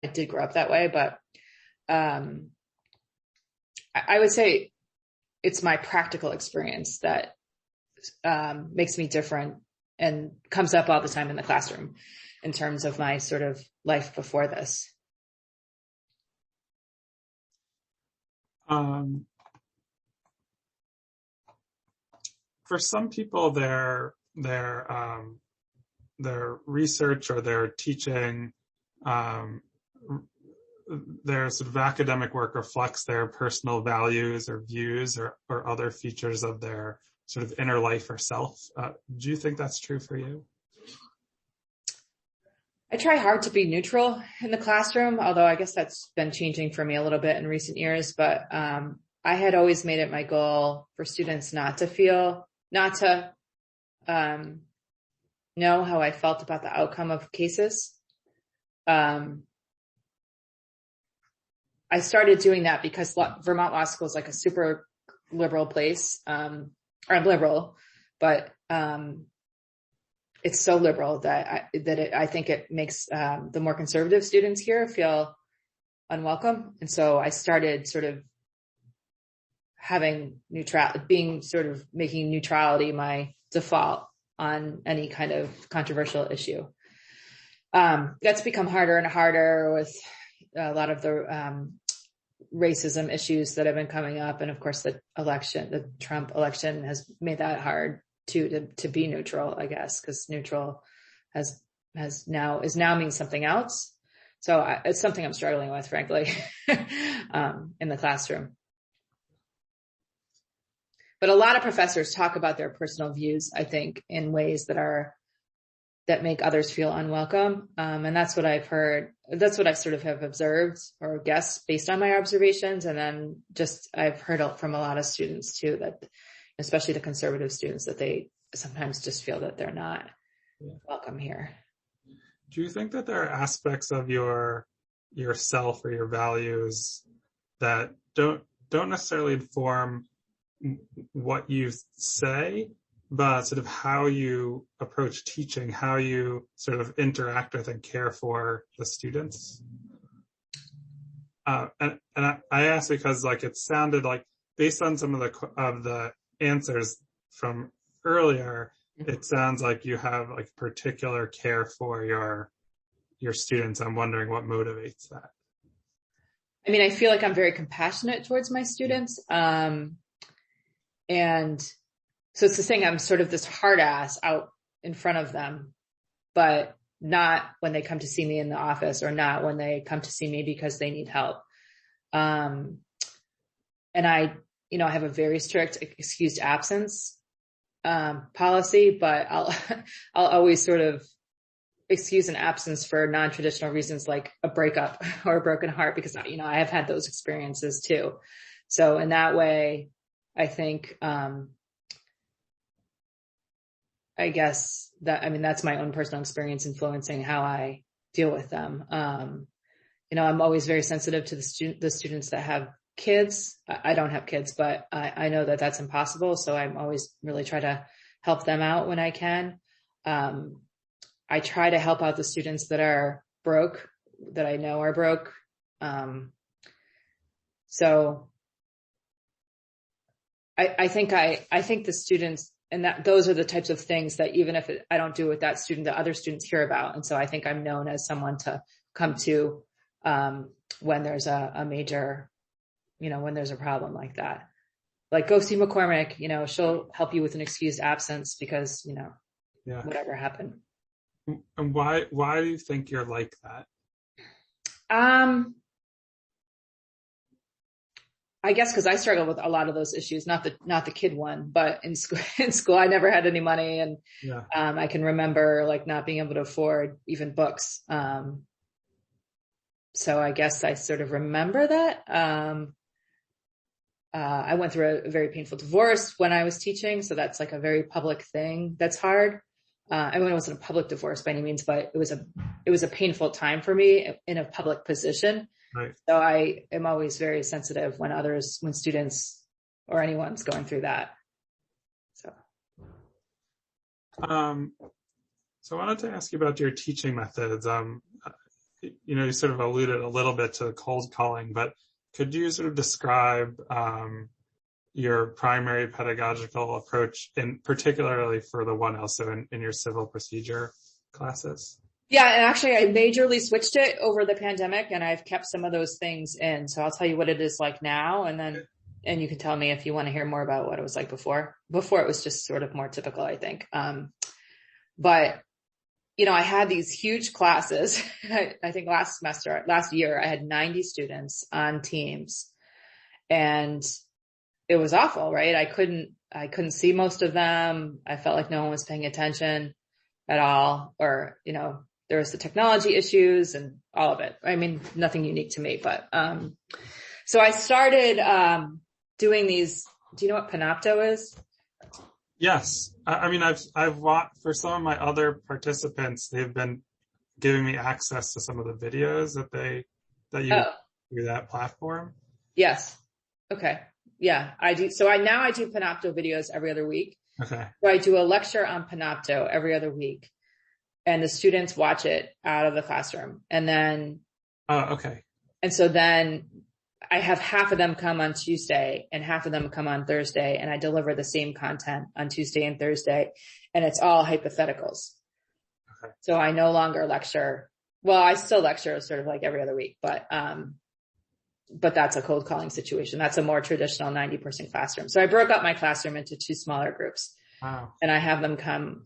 did grow up that way, but I would say it's my practical experience that makes me different and comes up all the time in the classroom in terms of my sort of life before this. For some people, their research or their teaching, their sort of academic work reflects their personal values or views or other features of their sort of inner life or self. Do you think that's true for you? I try hard to be neutral in the classroom, although I guess that's been changing for me a little bit in recent years. But I had always made it my goal for students not to know how I felt about the outcome of cases. I started doing that because Vermont Law School is like a super liberal place. Or I'm liberal, but it's so liberal that I think it makes the more conservative students here feel unwelcome. And so I started sort of making neutrality my default on any kind of controversial issue. That's become harder and harder with a lot of the racism issues that have been coming up. And of course, the Trump election has made that hard to be neutral, I guess, because neutral is now means something else. So it's something I'm struggling with, frankly, in the classroom. But a lot of professors talk about their personal views, I think, in ways that make others feel unwelcome. And that's what I've heard. That's what I sort of have observed or guessed based on my observations. And then I've heard from a lot of students too, that especially the conservative students, that they sometimes just feel that they're not welcome here. Do you think that there are aspects of yourself or your values that don't necessarily inform what you say, but sort of how you approach teaching, how you sort of interact with and care for the students? And I ask because it sounded like, based on some of the answers from earlier, it sounds like you have particular care for your students. I'm wondering what motivates that. I mean, I feel like I'm very compassionate towards my students. And so it's the thing, I'm sort of this hard ass out in front of them, but not when they come to see me in the office, or not when they come to see me because they need help. And I have a very strict excused absence policy, but I'll always sort of excuse an absence for non-traditional reasons, like a breakup or a broken heart, because I have had those experiences too. So in that way, I think I guess that's my own personal experience influencing how I deal with them. I'm always very sensitive to the students that have kids. I don't have kids, but I know that that's impossible. So I'm always really try to help them out when I can. I try to help out the students that are broke, that I know are broke. So I think the students, and that those are the types of things that even if I don't do it with that student, the other students hear about. And so I think I'm known as someone to come to when there's a major, when there's a problem like that. Like, go see McCormick, she'll help you with an excused absence because, whatever happened. And why do you think you're like that? I guess because I struggle with a lot of those issues, not the kid one, but in school I never had any money, and I can remember not being able to afford even books. So I guess I sort of remember that. I went through a very painful divorce when I was teaching, so that's a very public thing. That's hard. I mean, it wasn't a public divorce by any means, but it was a painful time for me in a public position. Right. So I am always very sensitive when students or anyone's going through that. So I wanted to ask you about your teaching methods. you sort of alluded a little bit to cold calling, but could you sort of describe your primary pedagogical approach, in particularly for the 1L, so in your civil procedure classes? Yeah, and actually I majorly switched it over the pandemic, and I've kept some of those things in. So I'll tell you what it is like now, and you can tell me if you want to hear more about what it was like before. Before it was just sort of more typical, I think. But I had these huge classes. I think last year, I had 90 students on teams, and it was awful, right? I couldn't see most of them. I felt like no one was paying attention at all, or, there was the technology issues and all of it. I mean, nothing unique to me, but, so I started, doing these. Do you know what Panopto is? Yes. I mean, I've watched, for some of my other participants, they've been giving me access to some of the videos that you through that platform. Yes. Okay. Yeah, I do. So now I do Panopto videos every other week. Okay. So I do a lecture on Panopto every other week, and the students watch it out of the classroom. And then, okay. And so then I have half of them come on Tuesday and half of them come on Thursday, and I deliver the same content on Tuesday and Thursday, and it's all hypotheticals. Okay. So I no longer lecture. Well, I still lecture sort of like every other week, but that's a cold calling situation. That's a more traditional 90-person classroom. So I broke up my classroom into 2 smaller groups. Wow. And I have them come,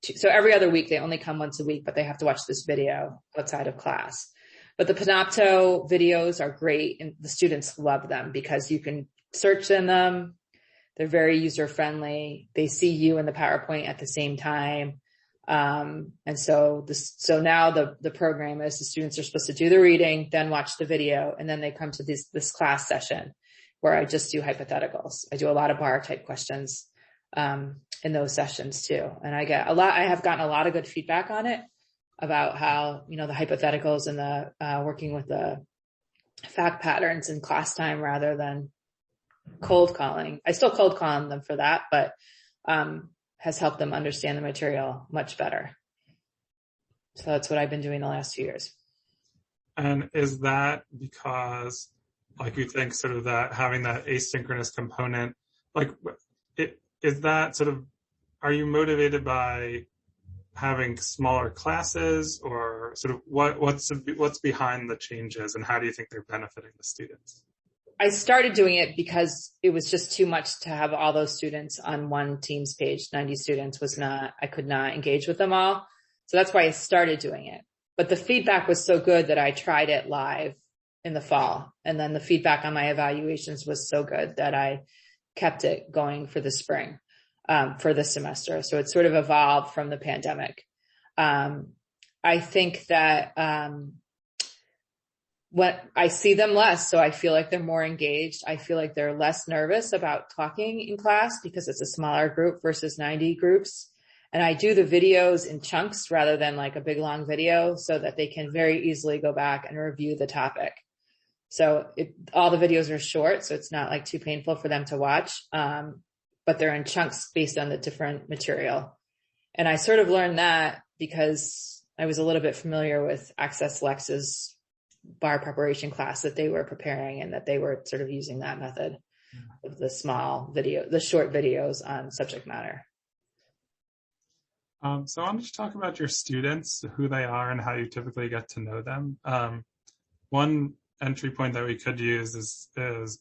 so every other week. They only come once a week, but they have to watch this video outside of class. But the Panopto videos are great, and the students love them because you can search in them. They're very user friendly. They see you in the PowerPoint at the same time. And so now the program is the students are supposed to do the reading, then watch the video, and then they come to this class session where I just do hypotheticals. I do a lot of bar type questions, in those sessions too. And I have gotten a lot of good feedback on it about how, the hypotheticals and the, working with the fact patterns in class time rather than cold calling. I still cold call them for that, but, has helped them understand the material much better. So that's what I've been doing the last 2 years. And is that because, like, you think sort of that having that asynchronous component, like, is that sort of, are you motivated by having smaller classes, or sort of what's behind the changes, and how do you think they're benefiting the students? I started doing it because it was just too much to have all those students on one Teams page. 90 students I could not engage with them all. So that's why I started doing it. But the feedback was so good that I tried it live in the fall. And then the feedback on my evaluations was so good that I kept it going for the spring, for this semester. So it sort of evolved from the pandemic. I think that, when I see them less, so I feel like they're more engaged. I feel like they're less nervous about talking in class because it's a smaller group versus 90 groups. And I do the videos in chunks rather than like a big long video, so that they can very easily go back and review the topic. So all the videos are short, so it's not like too painful for them to watch. But they're in chunks based on the different material. And I sort of learned that because I was a little bit familiar with Access Lex's bar preparation class that they were preparing, and that they were sort of using that method of the short videos on subject matter. So I wanted to talk about your students, who they are and how you typically get to know them. One entry point that we could use is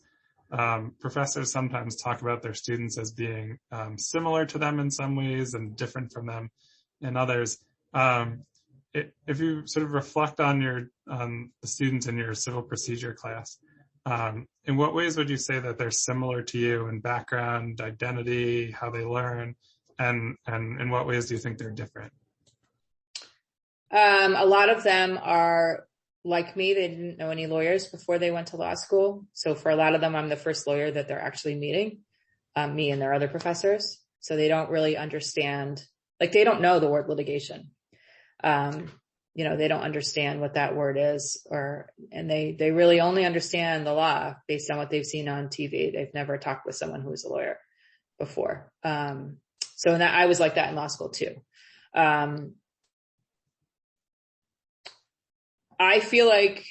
professors sometimes talk about their students as being similar to them in some ways and different from them in others. If you sort of reflect on the students in your civil procedure class, in what ways would you say that they're similar to you in background, identity, how they learn, and in what ways do you think they're different? A lot of them are like me. They didn't know any lawyers before they went to law school. So for a lot of them, I'm the first lawyer that they're actually meeting, me and their other professors. So they don't really understand, like they don't know the word litigation. They don't understand what that word is, and they really only understand the law based on what they've seen on TV. They've never talked with someone who is a lawyer before. So I was like that in law school too. I feel like